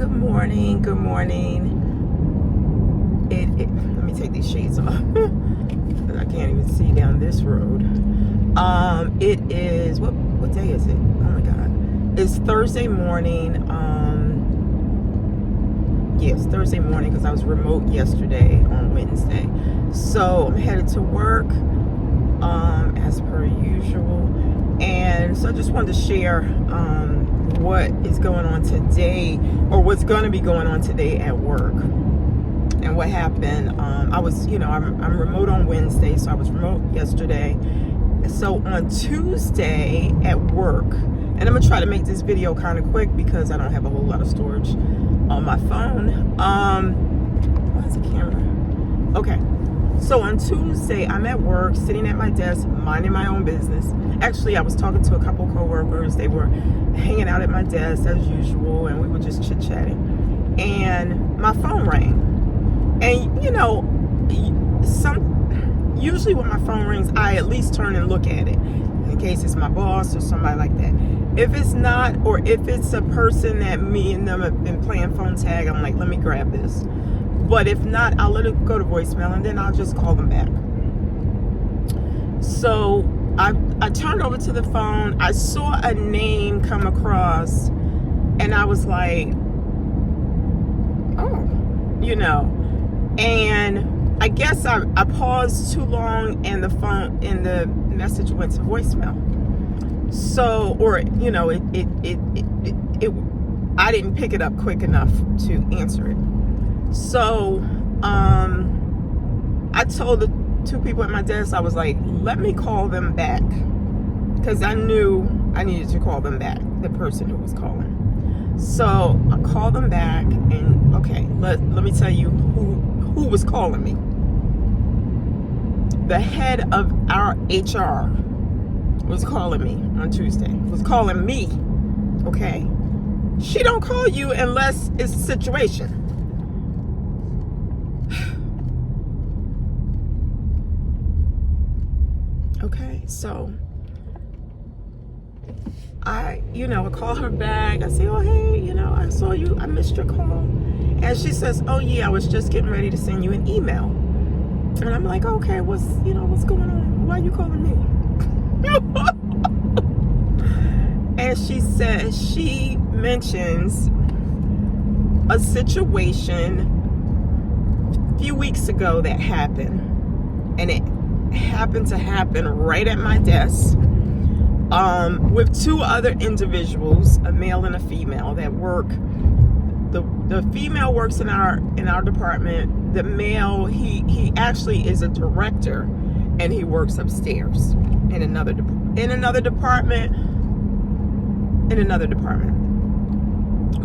Good morning. Good morning. Let me take these shades off. I can't even see down this road. It is what day is it? Oh my God! It's Thursday morning. Yes, Thursday morning because I was remote yesterday on Wednesday. So I'm headed to work as per usual, and so I just wanted to share what is going on today, or what's going to be going on today at work, and what happened. I was, I'm remote on Wednesday, so I was remote yesterday. So on Tuesday at work, and I'm gonna try to make this video kind of quick because I don't have a whole lot of storage on my phone. Where's the camera? Okay. So on Tuesday, I'm at work, sitting at my desk, minding my own business. Actually, I was talking to a couple coworkers. They were hanging out at my desk as usual, and we were just chit-chatting. And my phone rang. And, usually when my phone rings, I at least turn and look at it in case it's my boss or somebody like that. If it's not, or if it's a person that me and them have been playing phone tag, I'm like, let me grab this. But if not, I'll let it go to voicemail, and then I'll just call them back. So I turned over to the phone. I saw a name come across, and I was like, oh, And I guess I paused too long, and the message went to voicemail. So, or I didn't pick it up quick enough to answer it. So, I told the two people at my desk, I was like, let me call them back. Because I knew I needed to call them back, the person who was calling. So, I called them back, and okay, let me tell you who was calling me. The head of our HR was calling me on Tuesday. Was calling me, okay? She don't call you unless it's a situation. Okay, so I call her back. I say, oh, hey, I saw you. I missed your call. And she says, oh, yeah, I was just getting ready to send you an email. And I'm like, okay, what's going on? Why are you calling me? And she mentions a situation a few weeks ago that happened. And it happened to happen right at my desk with two other individuals, a male and a female, that work. The female works in our department. The male, he actually is a director, and he works upstairs in another department.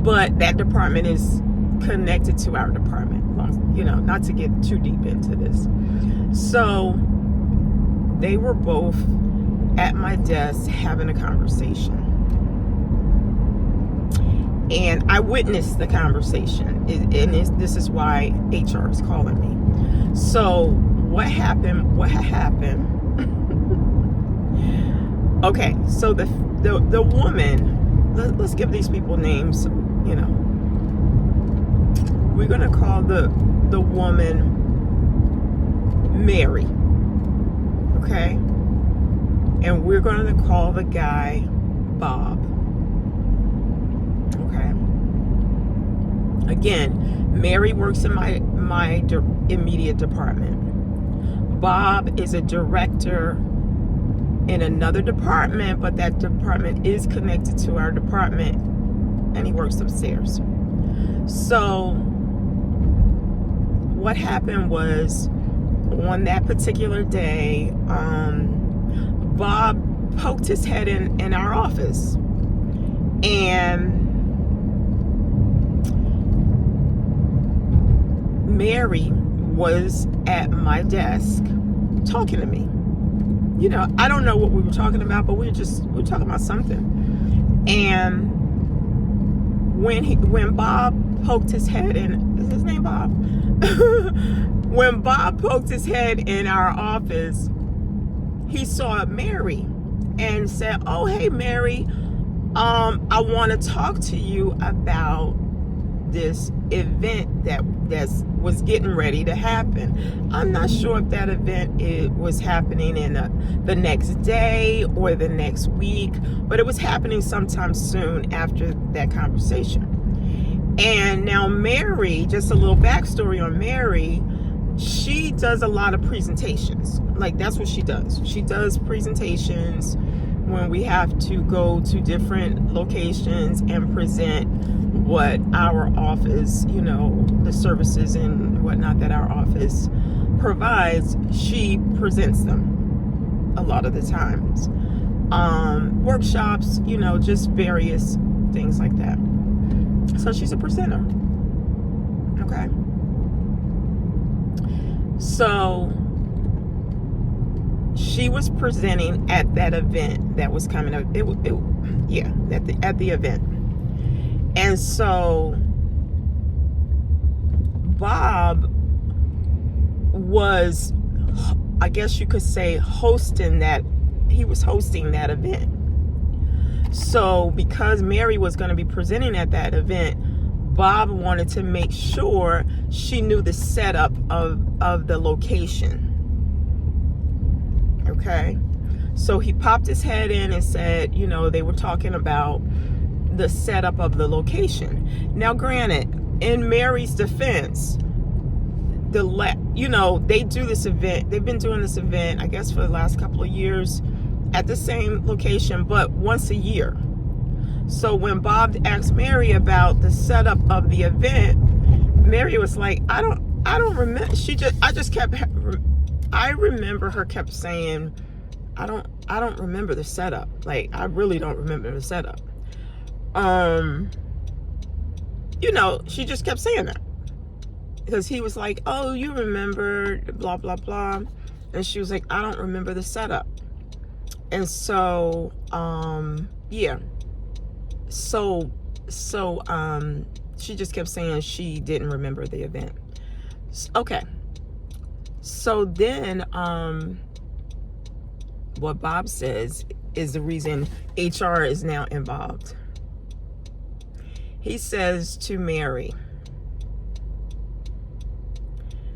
But that department is connected to our department. Not to get too deep into this. So they were both at my desk having a conversation. And I witnessed the conversation. And this is why HR is calling me. So what happened? Okay, so the woman, let's give these people names, We're going to call the woman Mary. Okay? And we're going to call the guy Bob. Okay? Again, Mary works in my immediate department. Bob is a director in another department, but that department is connected to our department, and he works upstairs. So what happened was, on that particular day, Bob poked his head in our office, and Mary was at my desk talking to me. I don't know what we were talking about, but we were talking about something. And when Bob poked his head in, is his name Bob? When Bob poked his head in our office, he saw Mary and said, oh, hey, Mary, I want to talk to you about this event that was getting ready to happen. I'm not sure if that event was happening in the next day or the next week, but it was happening sometime soon after that conversation. And now Mary, just a little backstory on Mary, she does a lot of presentations. Like, that's what she does. She does presentations when we have to go to different locations and present what our office, the services and whatnot that our office provides. She presents them a lot of the times. Workshops, just various things like that. So she's a presenter. Okay. So she was presenting at that event that was coming up. At the event. And so Bob was, I guess you could say, hosting that event. So because Mary was going to be presenting at that event, Bob wanted to make sure she knew the setup of the location. Okay. So he popped his head in and said, they were talking about the setup of the location. Now, granted, in Mary's defense, they do this event. They've been doing this event, I guess, for the last couple of years at the same location, but once a year. So when Bob asked Mary about the setup of the event, Mary was like, I don't remember. I remember her kept saying, I don't remember the setup. Like, I really don't remember the setup. She just kept saying that. Because he was like, oh, you remember, blah, blah, blah. And she was like, I don't remember the setup. And so, yeah. So, she just kept saying she didn't remember the event. Okay. So then, what Bob says is the reason HR is now involved. He says to Mary,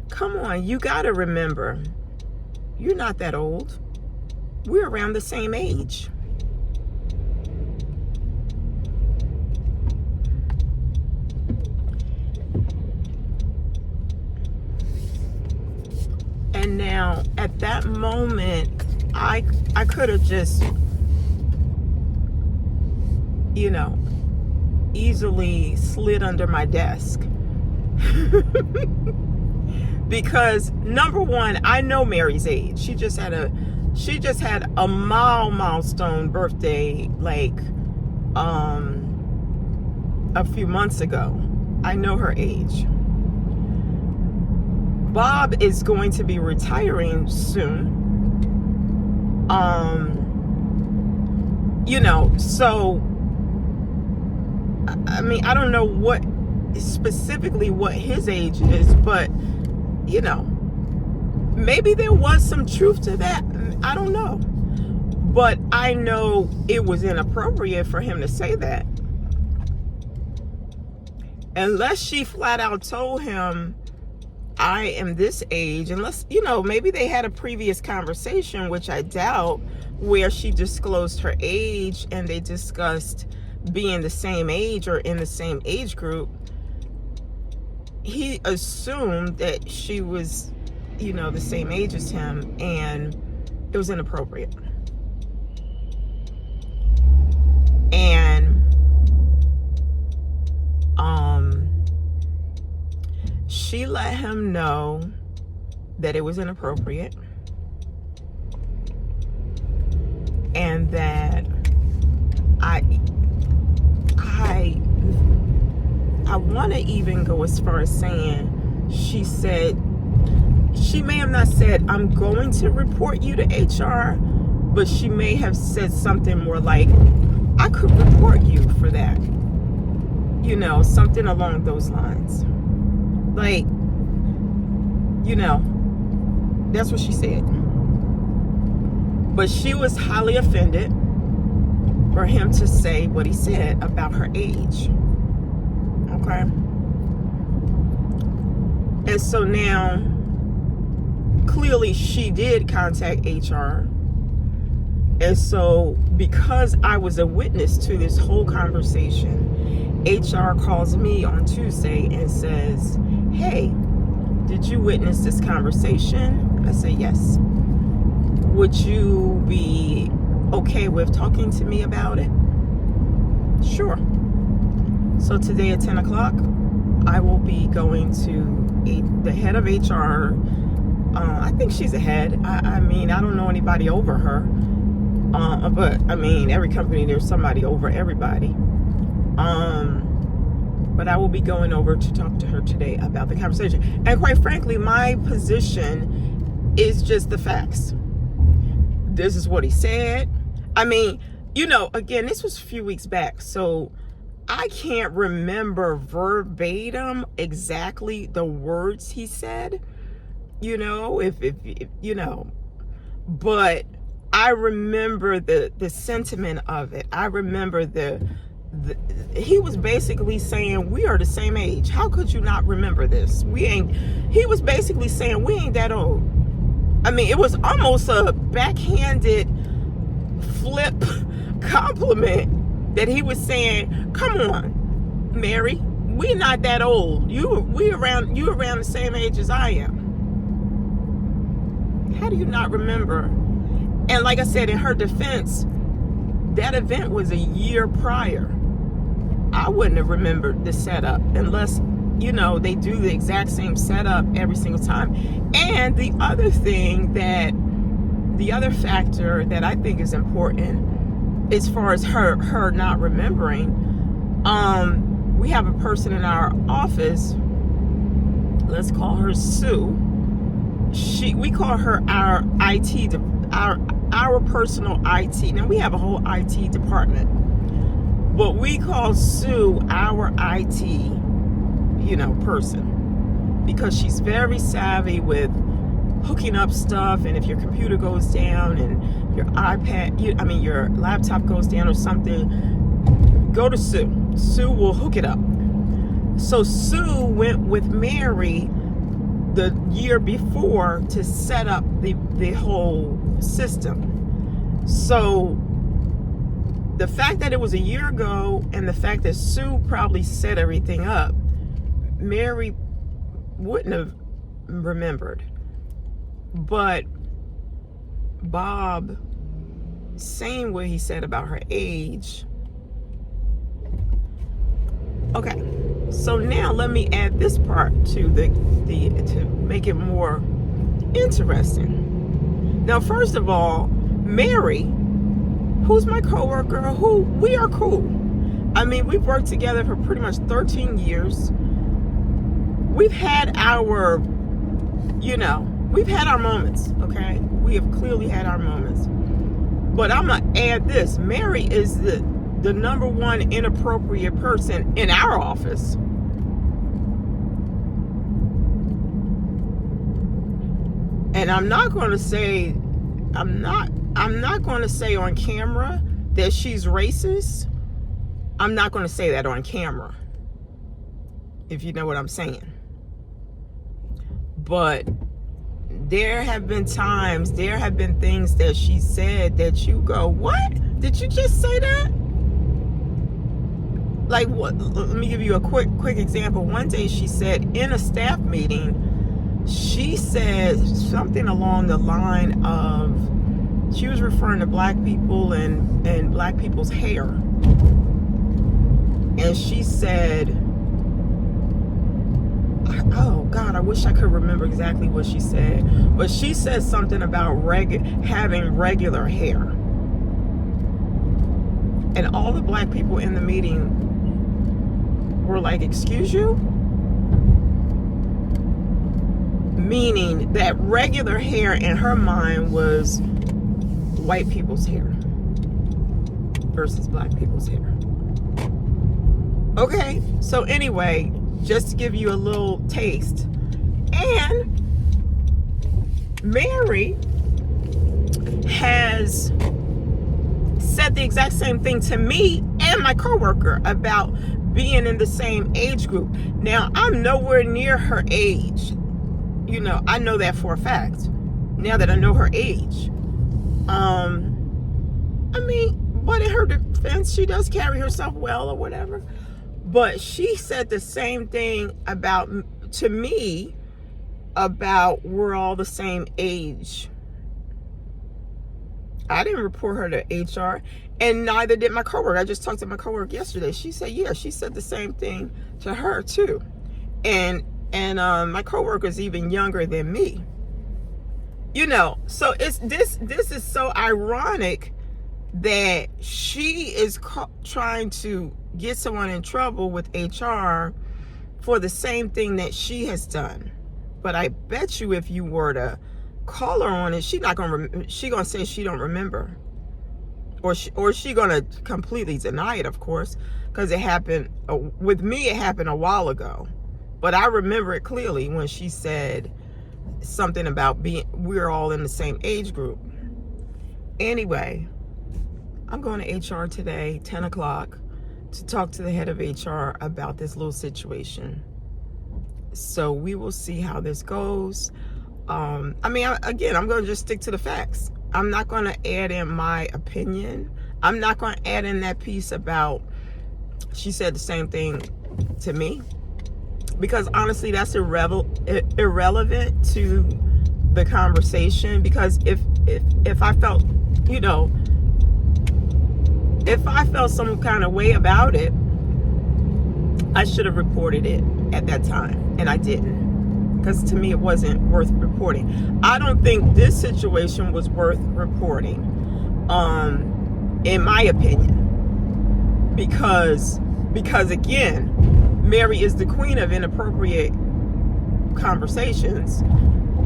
come on, you gotta remember, you're not that old. We're around the same age. And now, at that moment, I could have just, easily slid under my desk. Because number one, I know Mary's age. She just had a milestone birthday, like, a few months ago. I know her age. Bob is going to be retiring soon. So, I mean, I don't know what his age is, but, maybe there was some truth to that. I don't know. But I know it was inappropriate for him to say that. Unless she flat out told him, I am this age, unless, maybe they had a previous conversation, which I doubt, where she disclosed her age and they discussed being the same age or in the same age group. He assumed that she was, the same age as him, and it was inappropriate. And she let him know that it was inappropriate, and that I want to even go as far as saying, she may have not said, I'm going to report you to HR, but she may have said something more like, I could report you for that. Something along those lines. Like, that's what she said. But she was highly offended for him to say what he said about her age. Okay? And so now, clearly she did contact HR. And so because I was a witness to this whole conversation, HR calls me on Tuesday and says, hey, did you witness this conversation? I say, yes. Would you be okay with talking to me about it? Sure. So today at 10 o'clock, I will be going to the head of HR. I think she's a head. I mean, I don't know anybody over her. But I mean, every company, there's somebody over everybody. But I will be going over to talk to her today about the conversation. And quite frankly, my position is just the facts. This is what he said. I mean, you know, again, this was a few weeks back, so I can't remember verbatim exactly the words he said, you know, if you know, but I remember the sentiment of it. I remember he was basically saying, we are the same age. How could you not remember this? He was basically saying, we ain't that old. I mean, it was almost a backhanded flip compliment that he was saying, come on, Mary, we're not that old. You around the same age as I am. How do you not remember? And like I said, in her defense, that event was a year prior. I wouldn't have remembered the setup unless, you know, they do the exact same setup every single time. And the other factor that I think is important as far as her not remembering, we have a person in our office, let's call her Sue. We call her our IT, our personal IT. Now we have a whole IT department, but we call Sue our IT, you know, person, because she's very savvy with hooking up stuff. And if your computer goes down and your your laptop goes down or something, go to Sue. Sue will hook it up. So Sue went with Mary the year before to set up the whole system. So the fact that it was a year ago and the fact that Sue probably set everything up, Mary wouldn't have remembered. But Bob, saying what he said about her age. Okay, so now let me add this part to to make it more interesting. Now, first of all, Mary, who's my coworker, who we are cool. I mean, we've worked together for pretty much 13 years. We've had our, you know, we've had our moments, okay? We have clearly had our moments. But I'm going to add this. Mary is the number one inappropriate person in our office. And I'm not going to say on camera that she's racist. I'm not going to say that on camera, if you know what I'm saying. But there have been things that she said that you go, what? Did you just say that? Like, what? Let me give you a quick example. One day she said in a staff meeting, she said something along the line of, she was referring to black people and black people's hair. And she said, oh God, I wish I could remember exactly what she said. But she said something about having regular hair. And all the black people in the meeting were like, excuse you? Meaning that regular hair in her mind was white people's hair versus black people's hair. Okay, so anyway, just to give you a little taste. And Mary has said the exact same thing to me and my coworker about being in the same age group. Now, I'm nowhere near her age. I know that for a fact now that I know her age. But in her defense, she does carry herself well or whatever. But she said the same thing to me about we're all the same age. I didn't report her to HR, and neither did my coworker. I just talked to my coworker yesterday. She said, yeah, she said the same thing to her too. And my coworker is even younger than me. So this is so ironic that she is trying to get someone in trouble with HR for the same thing that she has done. But I bet you if you were to call her on it, she's gonna say she don't remember, or she gonna completely deny it, of course, because it happened with me. It happened a while ago, but I remember it clearly when she said something about we're all in the same age group. Anyway, I'm going to HR today, 10 o'clock, to talk to the head of HR about this little situation. So we will see how this goes. I'm going to just stick to the facts. I'm not going to add in my opinion. I'm not going to add in that piece about she said the same thing to me, because honestly, that's irrelevant to the conversation. Because if I felt, if I felt some kind of way about it, I should have reported it at that time, and I didn't, because to me it wasn't worth reporting. I don't think this situation was worth reporting, in my opinion, because again, Mary is the queen of inappropriate conversations.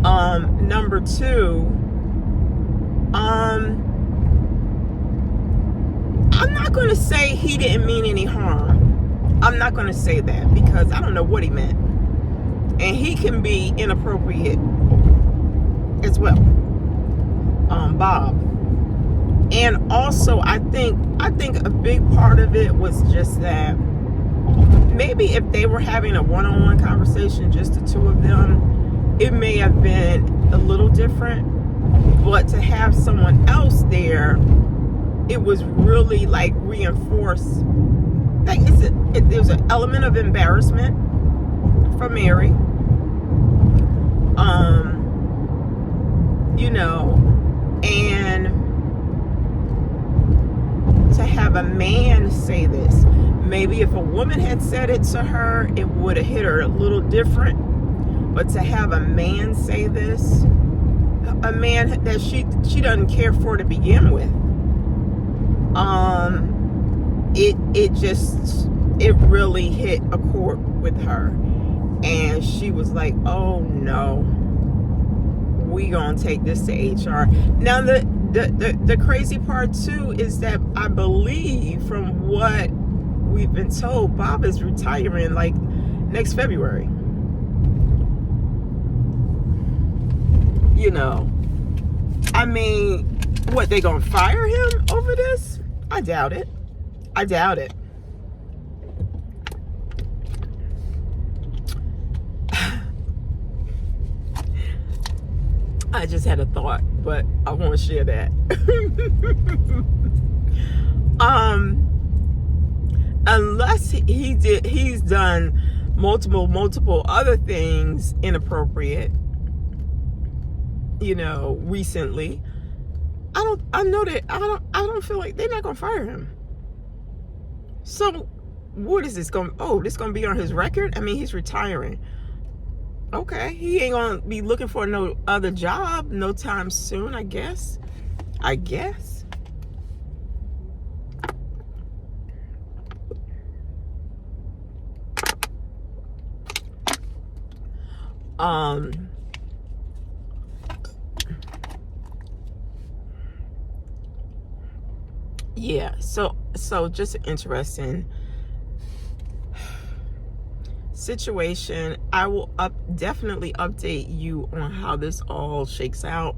Number two, I'm not going to say he didn't mean any harm. I'm not going to say that, because I don't know what he meant. And he can be inappropriate as well. Bob. And also, I think a big part of it was just that maybe if they were having a one-on-one conversation, just the two of them, it may have been a little different. But to have someone else there, it was really like reinforced. Like there's an element of embarrassment for Mary. And to have a man say this, maybe if a woman had said it to her, it would have hit her a little different. But to have a man say this, a man that she doesn't care for to begin with, it really hit a chord with her, and she was like, oh no, we gonna take this to HR. Now the crazy part too is that I believe, from what we've been told, Bob is retiring like next February. What, they gonna fire him over this? I doubt it. I just had a thought, but I won't share that. Unless he's done multiple other things inappropriate, recently. I don't feel like they're not gonna fire him. So what is this this gonna be on his record? I mean, he's retiring. Okay, he ain't gonna be looking for no other job no time soon, I guess. Yeah, so just an interesting situation. I will definitely update you on how this all shakes out,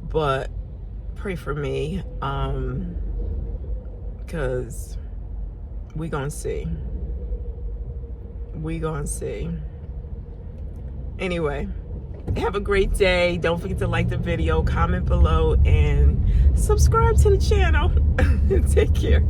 but pray for me, because we gonna see. Anyway, Have a great day. Don't forget to like the video, comment below, and subscribe to the channel. Take care.